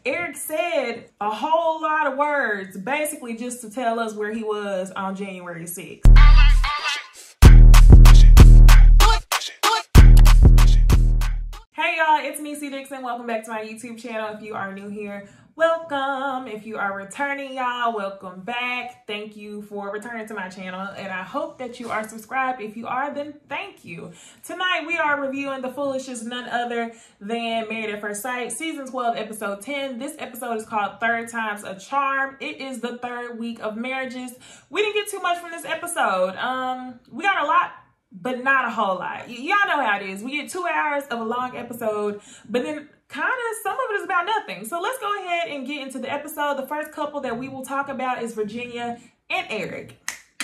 Eric said a whole lot of words, basically just to tell us where he was on January 6th. Hey y'all, it's me, C Dixon. Welcome back to my YouTube channel. If you are new here, welcome. If you are returning, y'all, welcome back. Thank you for returning to my channel, and I hope that you are subscribed. If you are, then thank you. Tonight we are reviewing The Foolishness, none other than Married at First Sight, season 12, episode 10. This episode is called Third Time's a Charm. It is the third week of marriages. We didn't get too much from this episode. We got a lot, but not a whole lot. Y'all know how it is. We get 2 hours of a long episode, but then kind of some of it is about nothing. So let's go ahead and get into the episode. The first couple that we will talk about is Virginia and Eric.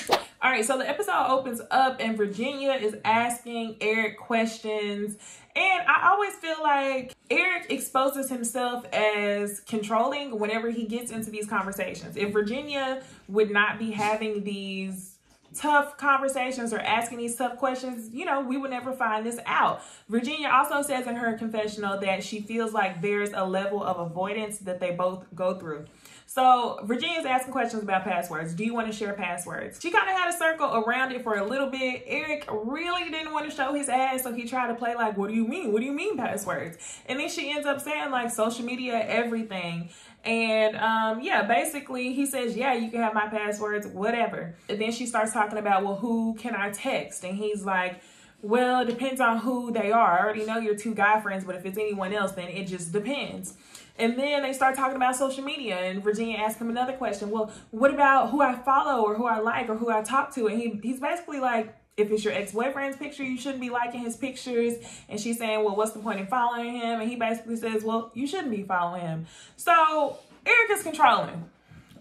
All right, so the episode opens up and Virginia is asking Eric questions. And I always feel like Eric exposes himself as controlling whenever he gets into these conversations. If Virginia would not be having these tough conversations or asking these tough questions, you know, we would never find this out. Virginia also says in her confessional that she feels like there's a level of avoidance that they both go through. So Virginia's asking questions about passwords. Do you want to share passwords? She kind of had a circle around it for a little bit. Eric really didn't want to show his ass, so he tried to play like, what do you mean? What do you mean passwords? And then she ends up saying like social media, everything. And yeah, basically he says, yeah, you can have my passwords, whatever. And then she starts talking about, well, who can I text? And he's like, well, it depends on who they are. I already know your two guy friends, but if it's anyone else, then it just depends. And then they start talking about social media, and Virginia asks him another question. Well, what about who I follow or who I like or who I talk to? And he's basically like, if it's your ex-boyfriend's picture, you shouldn't be liking his pictures. And she's saying, well, what's the point in following him? And he basically says, well, you shouldn't be following him. So Eric is controlling.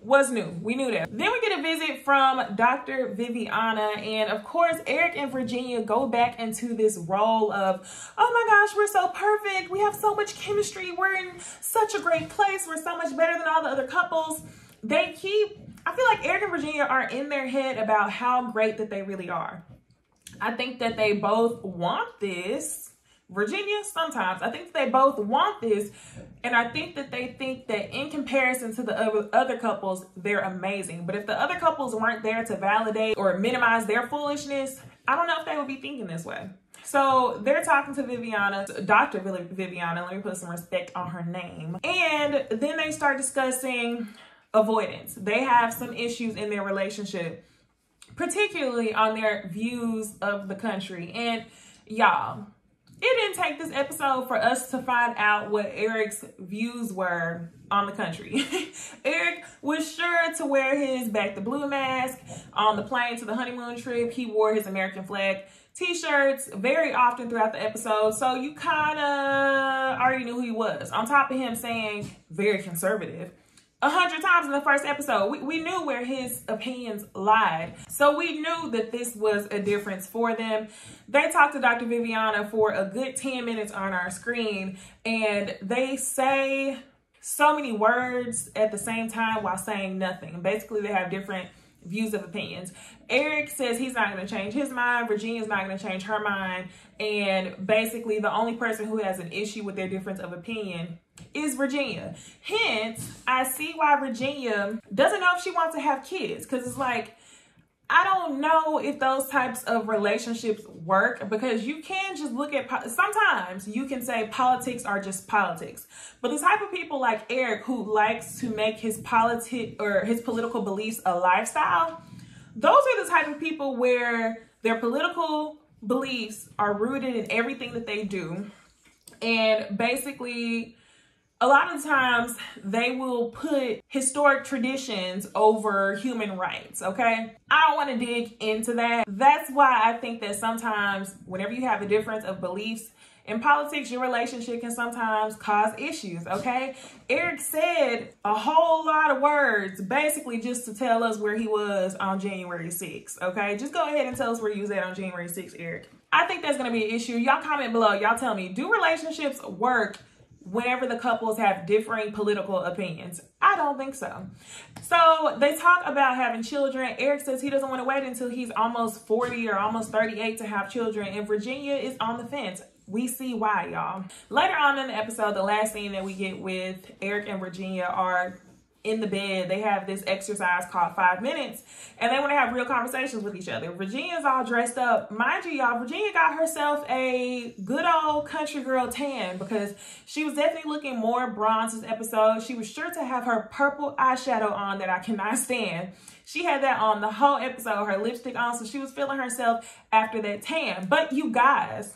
What's new? We knew that. Then we get a visit from Dr. Viviana. And of course, Eric and Virginia go back into this role of, oh my gosh, we're so perfect. We have so much chemistry. We're in such a great place. We're so much better than all the other couples. I feel like Eric and Virginia are in their head about how great that they really are. I think that they both want this. Virginia, sometimes. I think that they both want this. And I think that they think that in comparison to the other couples, they're amazing. But if the other couples weren't there to validate or minimize their foolishness, I don't know if they would be thinking this way. So they're talking to Viviana, Dr. Viviana. Let me put some respect on her name. And then they start discussing avoidance. They have some issues in their relationship, particularly on their views of the country. And y'all, it didn't take this episode for us to find out what Eric's views were on the country. Eric was sure to wear his Back the Blue mask on the plane to the honeymoon trip. He wore his American flag t-shirts very often throughout the episode. So you kind of already knew who he was. On top of him saying very conservative 100 times in the first episode, we knew where his opinions lied. So we knew that this was a difference for them. They talked to Dr. Viviana for a good 10 minutes on our screen, and they say so many words at the same time while saying nothing. Basically, they have different views of opinions. Eric says he's not going to change his mind. Virginia's not going to change her mind. And basically, the only person who has an issue with their difference of opinion is Virginia. Hence, I see why Virginia doesn't know if she wants to have kids. Because it's like, I don't know if those types of relationships work, because you can just look at, sometimes you can say politics are just politics. But the type of people like Eric who likes to make his political beliefs a lifestyle, those are the type of people where their political beliefs are rooted in everything that they do. And basically, a lot of times they will put historic traditions over human rights, okay? I don't want to dig into that. That's why I think that sometimes whenever you have a difference of beliefs in politics, your relationship can sometimes cause issues, okay? Eric said a whole lot of words, basically just to tell us where he was on January 6th, okay? Just go ahead and tell us where you was at on January 6th, Eric. I think that's going to be an issue. Y'all comment below. Y'all tell me, do relationships work whenever the couples have differing political opinions? I don't think so. So they talk about having children. Eric says he doesn't want to wait until he's almost 40 or almost 38 to have children. And Virginia is on the fence. we see why, y'all. Later on in the episode, the last scene that we get with Eric and Virginia are in the bed. They have this exercise called 5 minutes, and they want to have real conversations with each other. Virginia's all dressed up. Mind you, y'all, Virginia got herself a good old country girl tan because she was definitely looking more bronze this episode. She was sure to have her purple eyeshadow on that I cannot stand. She had that on the whole episode, her lipstick on, so she was feeling herself after that tan. But you guys,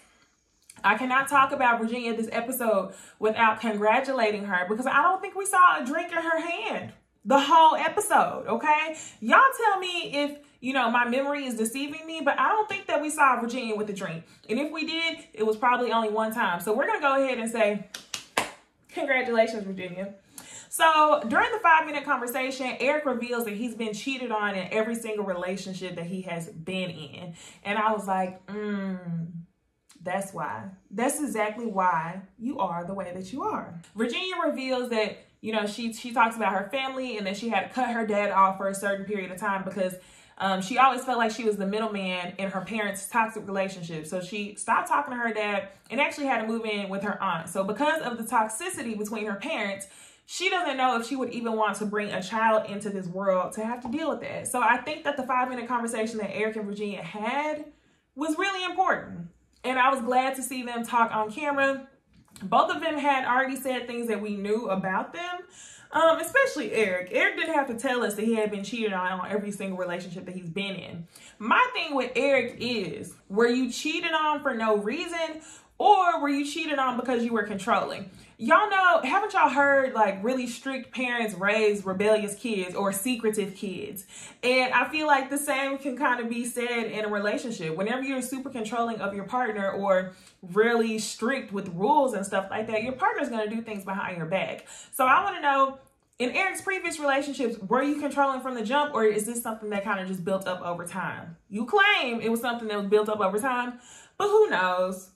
I cannot talk about Virginia this episode without congratulating her because I don't think we saw a drink in her hand the whole episode, okay? Y'all tell me if, you know, my memory is deceiving me, but I don't think that we saw Virginia with a drink. And if we did, it was probably only one time. So we're going to go ahead and say, congratulations, Virginia. So during the 5-minute conversation, Eric reveals that he's been cheated on in every single relationship that he has been in. And I was like, that's why. That's exactly why you are the way that you are. Virginia reveals that, you know, she talks about her family and that she had to cut her dad off for a certain period of time because she always felt like she was the middleman in her parents' toxic relationship. So she stopped talking to her dad and actually had to move in with her aunt. So because of the toxicity between her parents, she doesn't know if she would even want to bring a child into this world to have to deal with that. So I think that the 5-minute conversation that Eric and Virginia had was really important. And I was glad to see them talk on camera. Both of them had already said things that we knew about them, especially Eric. Eric didn't have to tell us that he had been cheated on every single relationship that he's been in. My thing with Eric is, were you cheated on for no reason or were you cheated on because you were controlling? Y'all know, haven't y'all heard like really strict parents raise rebellious kids or secretive kids? And I feel like the same can kind of be said in a relationship. Whenever you're super controlling of your partner or really strict with rules and stuff like that, your partner's going to do things behind your back. So I want to know, in Eric's previous relationships, were you controlling from the jump or is this something that kind of just built up over time? You claim it was something that was built up over time, but who knows?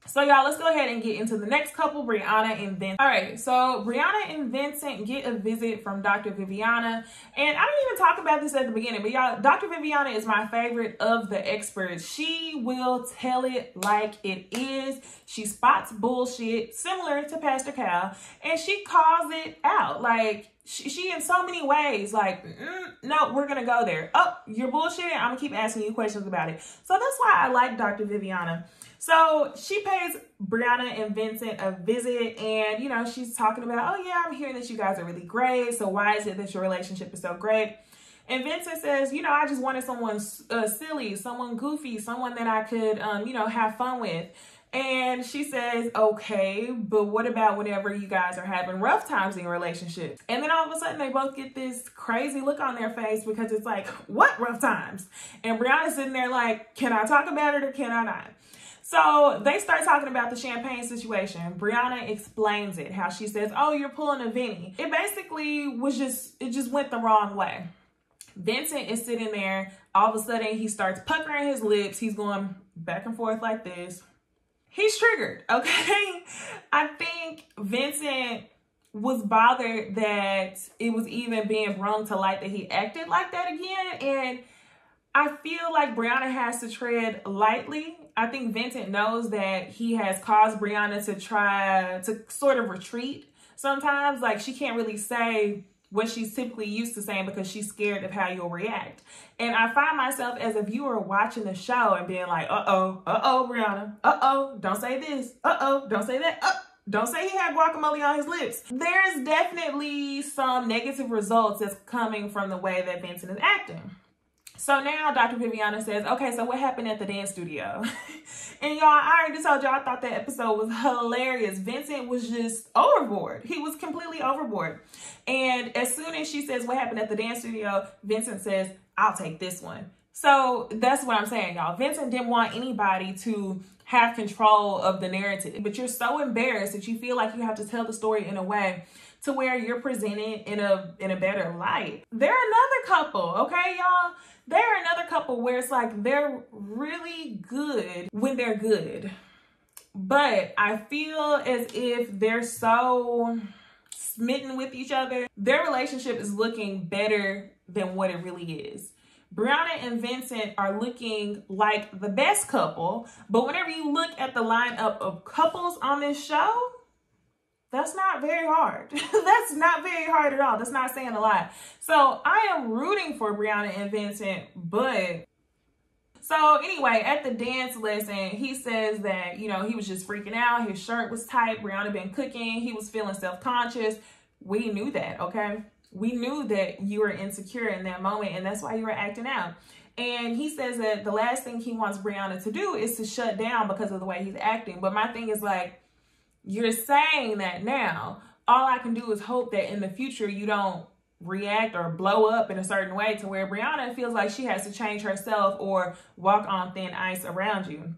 So y'all, let's go ahead and get into the next couple, Brianna and Vincent. All right, so Brianna and Vincent get a visit from Dr. Viviana. And I didn't even talk about this at the beginning, but y'all, Dr. Viviana is my favorite of the experts. She will tell it like it is. She spots bullshit, similar to Pastor Cal, and she calls it out. Like, she in so many ways, like, no, we're going to go there. Oh, you're bullshitting. I'm going to keep asking you questions about it. So that's why I like Dr. Viviana. So she pays Brianna and Vincent a visit and, you know, she's talking about, oh yeah, I'm hearing that you guys are really great. So why is it that your relationship is so great? And Vincent says, you know, I just wanted someone silly, someone goofy, someone that I could, you know, have fun with. And she says, okay, but what about whenever you guys are having rough times in your relationship? And then all of a sudden they both get this crazy look on their face because it's like, what rough times? And Brianna's sitting there like, can I talk about it or can I not? So they start talking about the champagne situation. Brianna explains it, how she says, oh, you're pulling a Vinny. It basically was it just went the wrong way. Vincent is sitting there. All of a sudden, he starts puckering his lips. He's going back and forth like this. He's triggered, okay? I think Vincent was bothered that it was even being brought to light that he acted like that again. And I feel like Brianna has to tread lightly. I think Vincent knows that he has caused Brianna to try to sort of retreat sometimes. Like, she can't really say what she's typically used to saying because she's scared of how you'll react. And I find myself as a viewer watching the show and being like, uh-oh, Brianna, uh-oh, don't say this, uh-oh, don't say that, don't say he had guacamole on his lips. There's definitely some negative results that's coming from the way that Vincent is acting. So now Dr. Viviana says, okay, so what happened at the dance studio? And y'all, I already told y'all I thought that episode was hilarious. Vincent was just overboard. He was completely overboard. And as soon as she says what happened at the dance studio, Vincent says, I'll take this one. So that's what I'm saying, y'all. Vincent didn't want anybody to have control of the narrative, but you're so embarrassed that you feel like you have to tell the story in a way to where you're presented in a better light. They're another couple, okay, y'all? They're another couple where it's like they're really good when they're good. But I feel as if they're so smitten with each other, their relationship is looking better than what it really is. Brianna and Vincent are looking like the best couple, but whenever you look at the lineup of couples on this show, that's not very hard. That's not very hard at all. That's not saying a lot. So I am rooting for Brianna and Vincent, but... So anyway, at the dance lesson, he says that, you know, he was just freaking out. His shirt was tight. Brianna been cooking. He was feeling self-conscious. We knew that, okay? We knew that you were insecure in that moment, and that's why you were acting out. And he says that the last thing he wants Brianna to do is to shut down because of the way he's acting. But my thing is like, you're saying that now. All I can do is hope that in the future you don't react or blow up in a certain way to where Brianna feels like she has to change herself or walk on thin ice around you.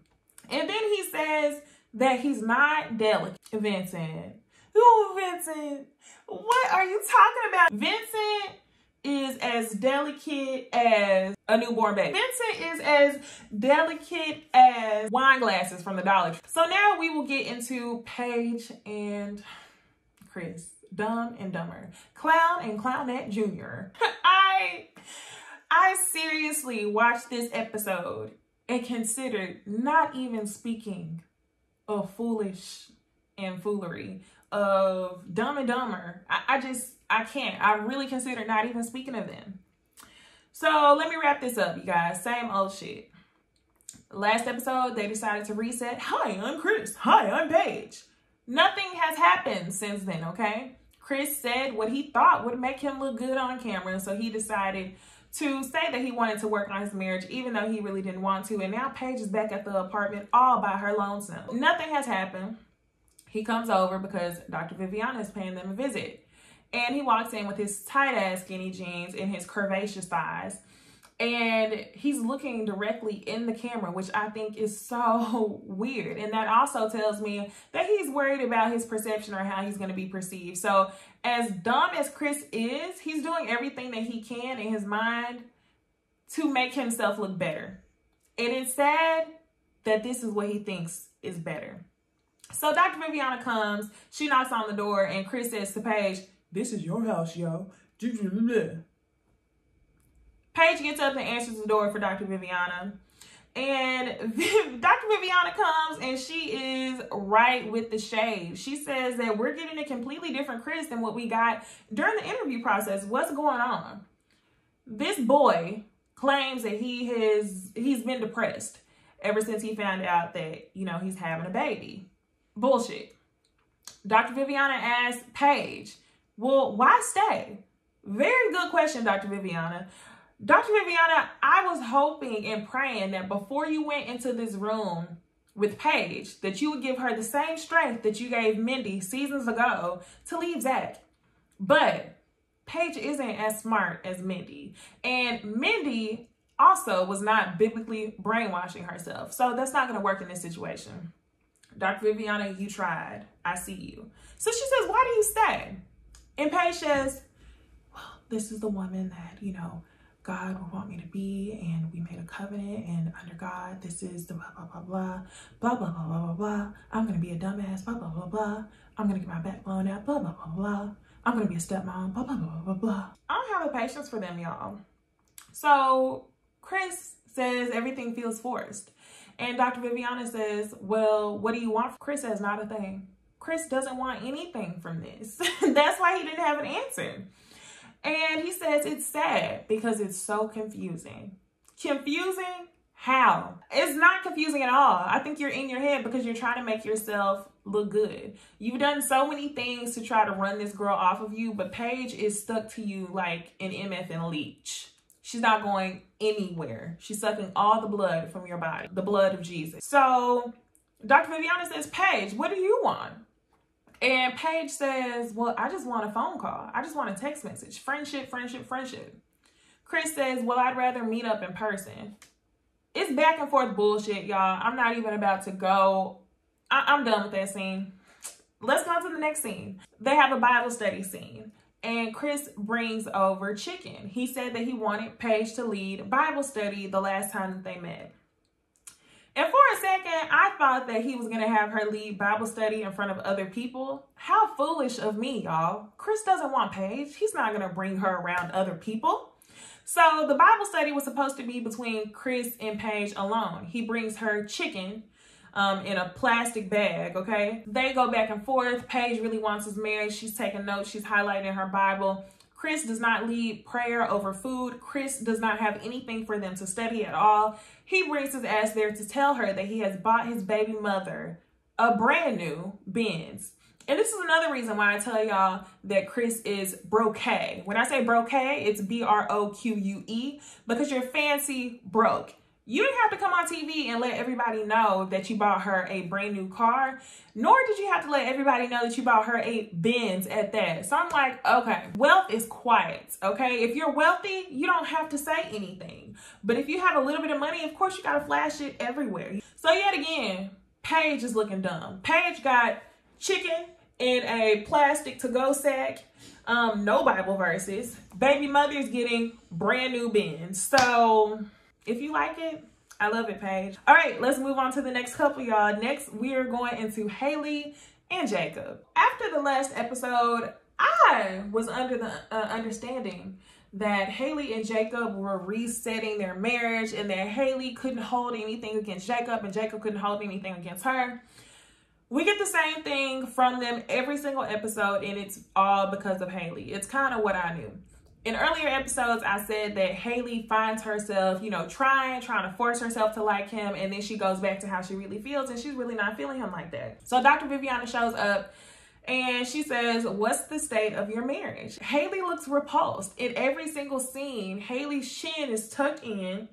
And then he says that he's not delicate. Vincent. Ooh, Vincent. What are you talking about? Vincent is as delicate as a newborn baby. Vincent is as delicate as wine glasses from the Dollar Tree. So now we will get into Paige and Chris. Dumb and Dumber. Clown and Clownette Jr. I seriously watched this episode and considered not even speaking of Foolish and Foolery, of Dumb and Dumber. I can't. I really considered not even speaking of them. So let me wrap this up, you guys. Same old shit. Last episode, they decided to reset. Hi, I'm Chris. Hi, I'm Paige. Nothing has happened since then, okay? Chris said what he thought would make him look good on camera, so he decided to say that he wanted to work on his marriage, even though he really didn't want to. And now Paige is back at the apartment all by her lonesome. Nothing has happened. He comes over because Dr. Viviana is paying them a visit. And he walks in with his tight-ass skinny jeans and his curvaceous thighs. And he's looking directly in the camera, which I think is so weird. And that also tells me that he's worried about his perception or how he's going to be perceived. So as dumb as Chris is, he's doing everything that he can in his mind to make himself look better. And it's sad that this is what he thinks is better. So Dr. Viviana comes, she knocks on the door, and Chris says to Paige, "This is your house, yo." Paige gets up and answers the door for Dr. Viviana. And Dr. Viviana comes and she is right with the shade. She says that we're getting a completely different Chris than what we got during the interview process. What's going on? This boy claims that he's been depressed ever since he found out that, you know, he's having a baby. Bullshit. Dr. Viviana asked Paige, well, why stay? Very good question, Dr. Viviana. Dr. Viviana, I was hoping and praying that before you went into this room with Paige, that you would give her the same strength that you gave Mindy seasons ago to leave Zach. But Paige isn't as smart as Mindy. And Mindy also was not biblically brainwashing herself. So that's not going to work in this situation. Dr. Viviana, you tried. I see you. So she says, why do you stay? And Paige says, well, this is the woman that, you know, God would want me to be, and we made a covenant, and under God, this is the blah, blah, blah, blah, blah, blah, blah, blah, blah, blah. I'm going to be a dumbass, blah, blah, blah, blah. I'm going to get my back blown out, blah, blah, blah, blah. I'm going to be a stepmom, blah, blah, blah, blah, blah. I don't have the patience for them, y'all. So Chris says everything feels forced. And Dr. Viviana says, well, what do you want? Chris says, not a thing. Chris doesn't want anything from this. That's why he didn't have an answer. And he says it's sad because it's so confusing. Confusing? How? It's not confusing at all. I think you're in your head because you're trying to make yourself look good. You've done so many things to try to run this girl off of you, but Paige is stuck to you like an MF and leech. She's not going anywhere. She's sucking all the blood from your body, the blood of Jesus. So Dr. Viviana says, Paige, what do you want? And Paige says, well, I just want a phone call. I just want a text message. Friendship, friendship, friendship. Chris says, well, I'd rather meet up in person. It's back and forth bullshit, y'all. I'm not even about to go. I'm done with that scene. Let's go to the next scene. They have a Bible study scene. And Chris brings over chicken. He said that he wanted Paige to lead Bible study the last time that they met. And for a second, I thought that he was going to have her lead Bible study in front of other people. How foolish of me, y'all. Chris doesn't want Paige. He's not going to bring her around other people. So the Bible study was supposed to be between Chris and Paige alone. He brings her chicken in a plastic bag, okay? They go back and forth. Paige really wants his marriage. She's taking notes. She's highlighting her Bible. Chris does not lead prayer over food. Chris does not have anything for them to study at all. He brings his ass there to tell her that he has bought his baby mother a brand new Benz. And this is another reason why I tell y'all that Chris is broke. When I say broke, it's B-R-O-Q-U-E, because you're fancy broke. You didn't have to come on TV and let everybody know that you bought her a brand new car, nor did you have to let everybody know that you bought her a Benz at that. So I'm like, okay, wealth is quiet, okay? If you're wealthy, you don't have to say anything. But if you have a little bit of money, of course you gotta flash it everywhere. So yet again, Paige is looking dumb. Paige got chicken in a plastic to-go sack, no Bible verses. Baby mother's getting brand new Benz. So if you like it, I love it, Paige. All right, let's move on to the next couple, y'all. Next, we are going into Haley and Jacob. After the last episode, I was under the understanding that Haley and Jacob were resetting their marriage and that Haley couldn't hold anything against Jacob and Jacob couldn't hold anything against her. We get the same thing from them every single episode, and it's all because of Haley. It's kind of what I knew. In earlier episodes, I said that Haley finds herself, you know, trying to force herself to like him, and then she goes back to how she really feels, and she's really not feeling him like that. So Dr. Viviana shows up, and she says, what's the state of your marriage? Haley looks repulsed. In every single scene, Haley's chin is tucked in.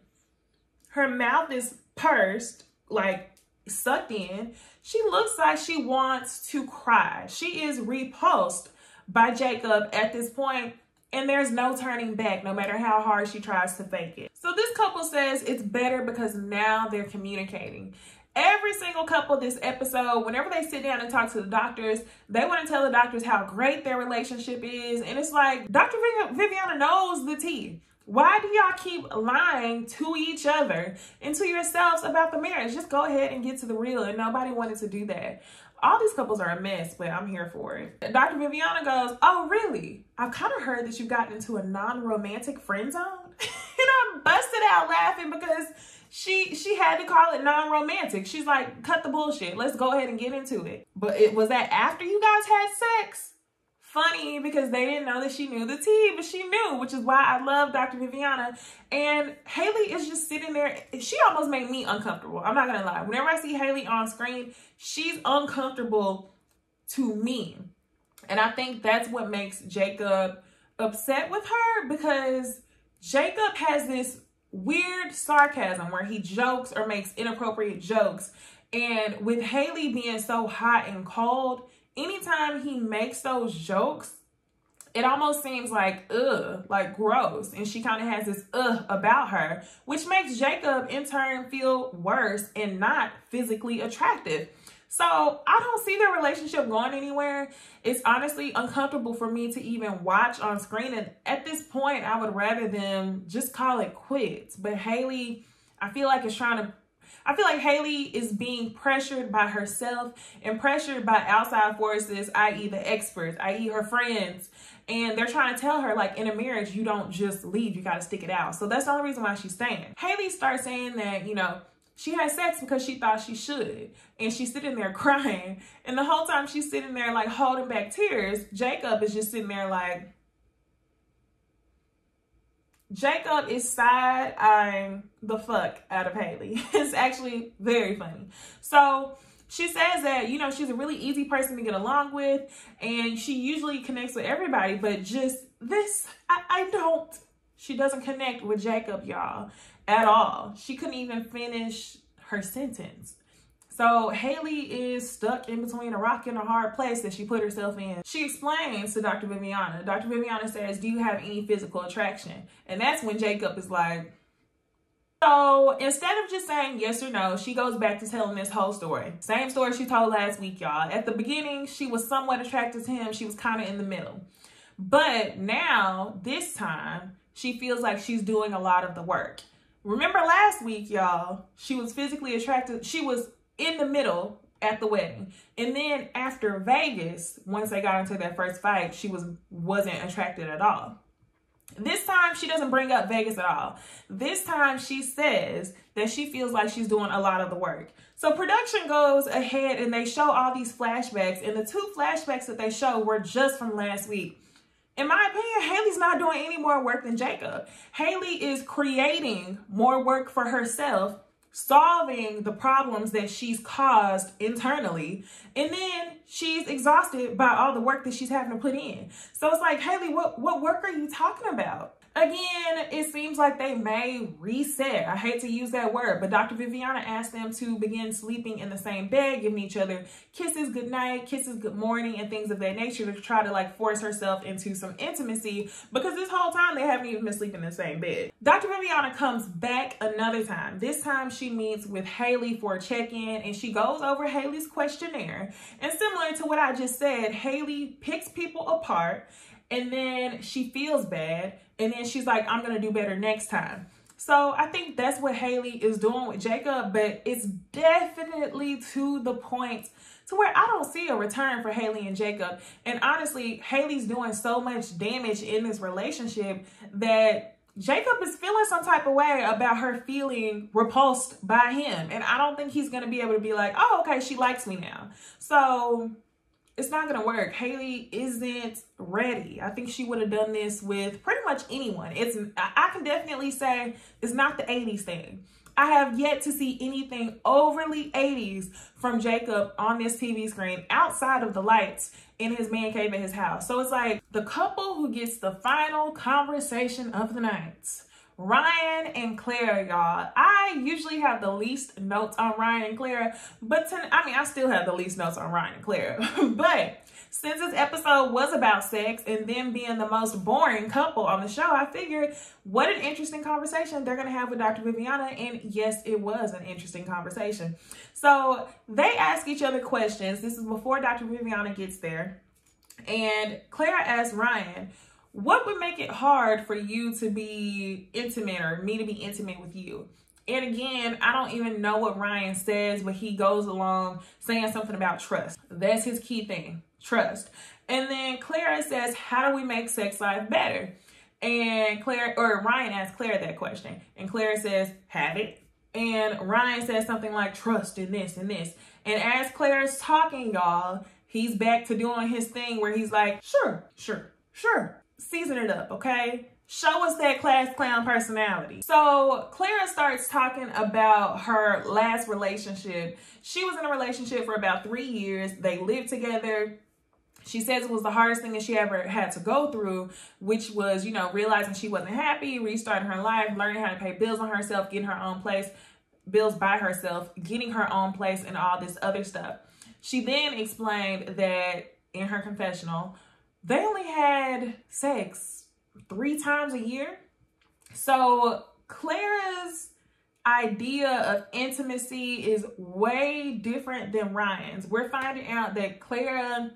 Her mouth is pursed, like sucked in. She looks like she wants to cry. She is repulsed by Jacob at this point, and there's no turning back, no matter how hard she tries to fake it. So this couple says it's better because now they're communicating. Every single couple this episode, whenever they sit down and talk to the doctors, they want to tell the doctors how great their relationship is. And it's like, Dr. Viviana knows the tea. Why do y'all keep lying to each other and to yourselves about the marriage? Just go ahead and get to the real, and nobody wanted to do that. All these couples are a mess, but I'm here for it. Dr. Viviana goes, oh, really? I've kind of heard that you got into a non-romantic friend zone. And I busted out laughing because she had to call it non-romantic. She's like, cut the bullshit. Let's go ahead and get into it. But was that after you guys had sex? Funny, because they didn't know that she knew the tea, but she knew, which is why I love Dr. Viviana. And Haley is just sitting there. She almost made me uncomfortable. I'm not gonna lie. Whenever I see Haley on screen, she's uncomfortable to me. And I think that's what makes Jacob upset with her, because Jacob has this weird sarcasm where he jokes or makes inappropriate jokes. And with Haley being so hot and cold, anytime he makes those jokes, it almost seems like, like gross. And she kind of has this about her, which makes Jacob in turn feel worse and not physically attractive. So I don't see their relationship going anywhere. It's honestly uncomfortable for me to even watch on screen. And at this point, I would rather them just call it quits. But Haley, I feel like Haley is being pressured by herself and pressured by outside forces, i.e. the experts, i.e. her friends. And they're trying to tell her, like, in a marriage, you don't just leave, you got to stick it out. So that's the only reason why she's staying. Haley starts saying that, you know, she had sex because she thought she should. And she's sitting there crying. And the whole time she's sitting there, like, holding back tears, Jacob is just sitting there like, Jacob is side-eyeing the fuck out of Haley. It's actually very funny. So she says that, you know, she's a really easy person to get along with, and she usually connects with everybody, but just this, she doesn't connect with Jacob, y'all, at all. She couldn't even finish her sentence. So Haley is stuck in between a rock and a hard place that she put herself in. She explains to Dr. Viviana. Dr. Viviana says, do you have any physical attraction? And that's when Jacob is like, so instead of just saying yes or no, she goes back to telling this whole story. Same story she told last week, y'all. At the beginning, she was somewhat attracted to him. She was kind of in the middle. But now, this time, she feels like she's doing a lot of the work. Remember last week, y'all, she was physically attracted. She was in the middle at the wedding. And then after Vegas, once they got into their first fight, she wasn't attracted at all. This time, she doesn't bring up Vegas at all. This time, she says that she feels like she's doing a lot of the work. So production goes ahead and they show all these flashbacks. And the 2 flashbacks that they show were just from last week. In my opinion, Haley's not doing any more work than Jacob. Haley is creating more work for herself, solving the problems that she's caused internally, and then she's exhausted by all the work that she's having to put in. So it's like, Haley, what work are you talking about? Again, it seems like they may reset. I hate to use that word, but Dr. Viviana asked them to begin sleeping in the same bed, giving each other kisses good night, kisses good morning, and things of that nature to try to like force herself into some intimacy, because this whole time they haven't even been sleeping in the same bed. Dr. Viviana comes back another time. This time she meets with Haley for a check-in, and she goes over Haley's questionnaire. And similar to what I just said, Haley picks people apart, and then she feels bad, and then she's like, I'm gonna do better next time. So I think that's what Haley is doing with Jacob, but it's definitely to the point to where I don't see a return for Haley and Jacob. And honestly, Haley's doing so much damage in this relationship that Jacob is feeling some type of way about her feeling repulsed by him. And I don't think he's gonna be able to be like, oh, okay, she likes me now. So it's not gonna work. Haley isn't ready. I think she would have done this with pretty much anyone. I can definitely say it's not the 80s thing. I have yet to see anything overly 80s from Jacob on this TV screen outside of the lights in his man cave at his house. So it's like the couple who gets the final conversation of the night. Ryan and Claire, y'all. I usually have the least notes on Ryan and Claire, but I still have the least notes on Ryan and Claire. But since this episode was about sex and them being the most boring couple on the show, I figured what an interesting conversation they're going to have with Dr. Viviana. And yes, it was an interesting conversation. So they ask each other questions. This is before Dr. Viviana gets there. And Claire asked Ryan, what would make it hard for you to be intimate or me to be intimate with you? And again, I don't even know what Ryan says, but he goes along saying something about trust. That's his key thing, trust. And then Claire says, how do we make sex life better? And Ryan asks Claire that question. And Claire says, have it. And Ryan says something like trust in this and this. And as Claire is talking, y'all, he's back to doing his thing where he's like, sure. Season it up, okay? Show us that class clown personality. So Clara starts talking about her last relationship. She was in a relationship for about 3 years. They lived together. She says it was the hardest thing that she ever had to go through, which was, realizing she wasn't happy, restarting her life, learning how to pay bills on herself, getting her own place, bills by herself, getting her own place, and all this other stuff. She then explained that in her confessional, they only had sex 3 times a year. So Clara's idea of intimacy is way different than Ryan's. We're finding out that Clara,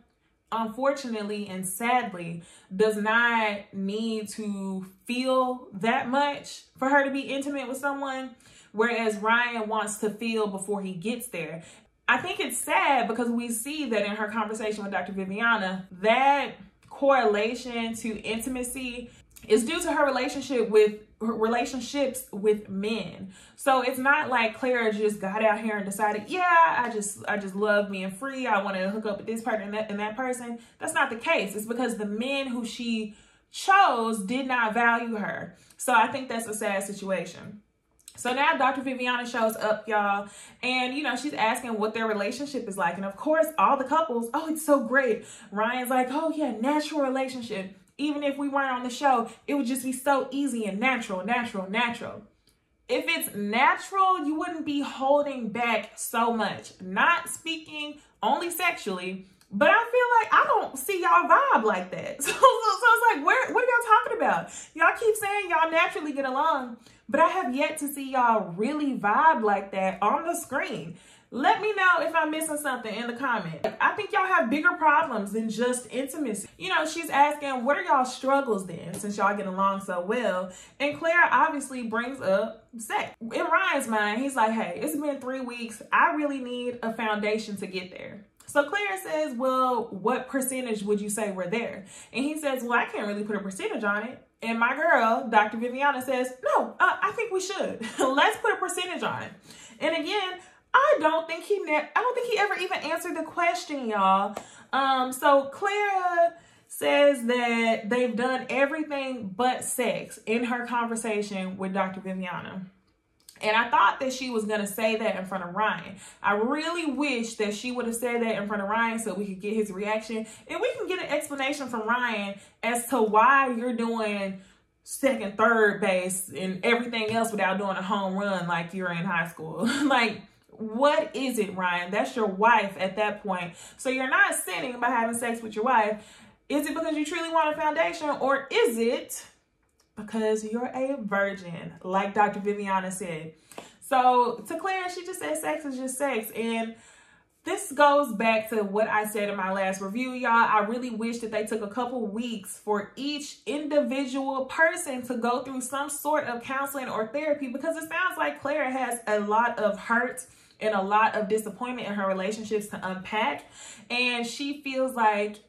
unfortunately and sadly, does not need to feel that much for her to be intimate with someone, whereas Ryan wants to feel before he gets there. I think it's sad because we see that in her conversation with Dr. Viviana, that correlation to intimacy is due to her relationships with men. So it's not like Clara just got out here and decided, yeah, I just love being free. I want to hook up with this person and that person. That's not the case. It's because the men who she chose did not value her. So I think that's a sad situation. So now Dr. Viviana shows up, y'all, and, she's asking what their relationship is like. And of course, all the couples, oh, it's so great. Ryan's like, oh, yeah, natural relationship. Even if we weren't on the show, it would just be so easy and natural. If it's natural, you wouldn't be holding back so much. Not speaking only sexually, but I feel like I don't see y'all vibe like that. So it's like, what are y'all talking about? Y'all keep saying y'all naturally get along, but I have yet to see y'all really vibe like that on the screen. Let me know if I'm missing something in the comments. I think y'all have bigger problems than just intimacy. She's asking, what are y'all struggles then, since y'all get along so well? And Claire obviously brings up sex. In Ryan's mind, he's like, hey, it's been 3 weeks. I really need a foundation to get there. So Claire says, well, what percentage would you say were there? And he says, well, I can't really put a percentage on it. And my girl, Dr. Viviana, says, no, I think we should. Let's put a percentage on it. And again, I don't think he ever even answered the question, y'all. So Claire says that they've done everything but sex in her conversation with Dr. Viviana. And I thought that she was going to say that in front of Ryan. I really wish that she would have said that in front of Ryan so we could get his reaction. And we can get an explanation from Ryan as to why you're doing second, third base and everything else without doing a home run like you're in high school. Like, what is it, Ryan? That's your wife at that point. So you're not sinning by having sex with your wife. Is it because you truly want a foundation, or is it because you're a virgin, like Dr. Viviana said? So to Claire, she just said sex is just sex. And this goes back to what I said in my last review, y'all. I really wish that they took a couple weeks for each individual person to go through some sort of counseling or therapy, because it sounds like Claire has a lot of hurt and a lot of disappointment in her relationships to unpack. And she feels like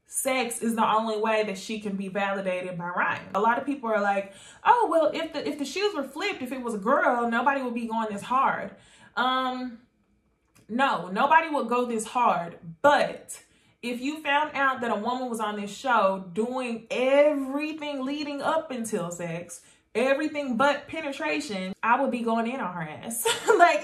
sex is the only way that she can be validated by Ryan. A lot of people are like, oh, well, if the shoes were flipped, if it was a girl, nobody would be going this hard. No, nobody would go this hard. But if you found out that a woman was on this show doing everything leading up until sex, everything but penetration, I would be going in on her ass. Like,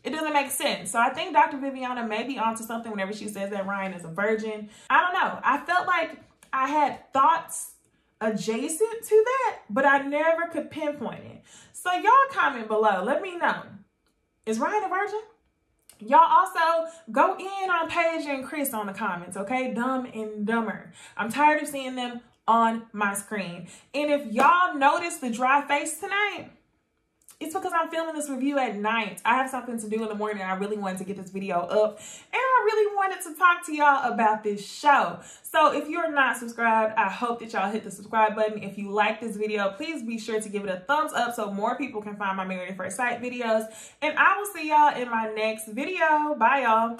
it doesn't make sense. So I think Dr. Viviana may be onto something whenever she says that Ryan is a virgin. I don't know. I felt like I had thoughts adjacent to that, but I never could pinpoint it. So y'all comment below. Let me know. Is Ryan a virgin? Y'all also go in on Paige and Chris on the comments, okay? Dumb and Dumber. I'm tired of seeing them on my screen. And if y'all notice the dry face tonight, it's because I'm filming this review at night. I have something to do in the morning. I really wanted to get this video up, and I really wanted to talk to y'all about this show. So if you're not subscribed, I hope that y'all hit the subscribe button. If you like this video, please be sure to give it a thumbs up so more people can find my Married at First Sight videos. And I will see y'all in my next video. Bye, y'all.